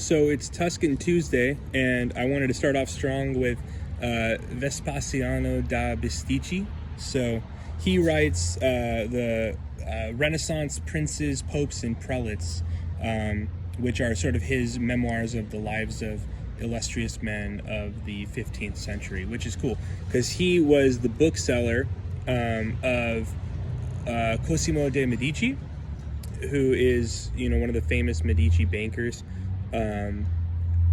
So it's Tuscan Tuesday, and I wanted to start off strong with Vespasiano da Bisticci. So he writes the Renaissance princes, popes, and prelates, which are sort of his memoirs of the lives of illustrious men of the 15th century, which is cool because he was the bookseller of Cosimo de' Medici, who is, one of the famous Medici bankers.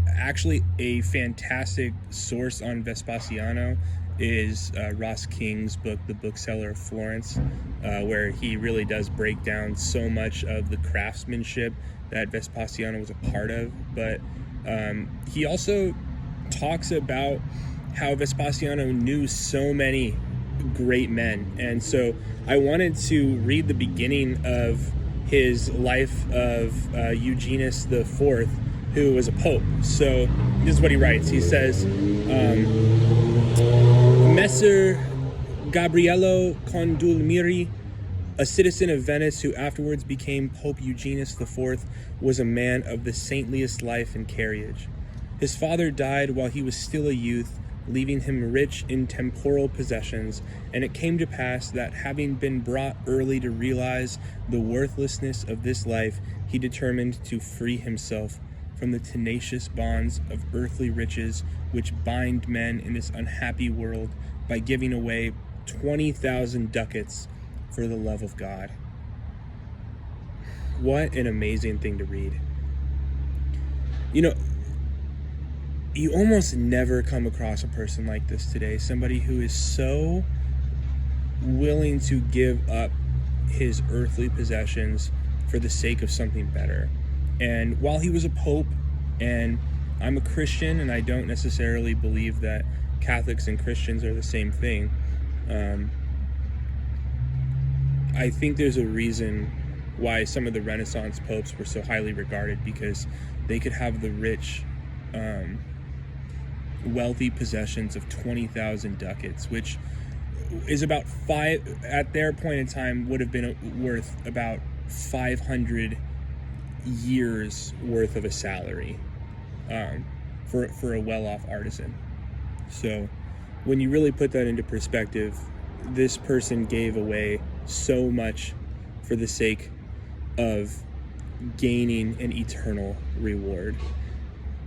Actually, a fantastic source on Vespasiano is Ross King's book, The Bookseller of Florence, where he really does break down so much of the craftsmanship that Vespasiano was a part of. But he also talks about how Vespasiano knew so many great men. And so I wanted to read the beginning of his life of Eugenius IV, who was a pope. So this is what he writes. He says, Messer Gabriello Condulmiri, a citizen of Venice who afterwards became Pope Eugenius IV, was a man of the saintliest life and carriage. His father died while he was still a youth, leaving him rich in temporal possessions, and it came to pass that, having been brought early to realize the worthlessness of this life, he determined to free himself from the tenacious bonds of earthly riches which bind men in this unhappy world by giving away 20,000 ducats for the love of God. What an amazing thing to read. You almost never come across a person like this today, somebody who is so willing to give up his earthly possessions for the sake of something better. And while he was a pope, and I'm a Christian, and I don't necessarily believe that Catholics and Christians are the same thing, I think there's a reason why some of the Renaissance popes were so highly regarded, because they could have the rich, wealthy possessions of 20,000 ducats, which is about at their point in time would have been worth about 500 years worth of a salary for a well-off artisan. So when you really put that into perspective, this person gave away so much for the sake of gaining an eternal reward.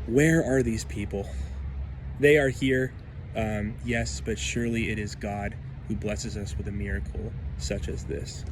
Where are these people? They are here, yes, but surely it is God who blesses us with a miracle such as this.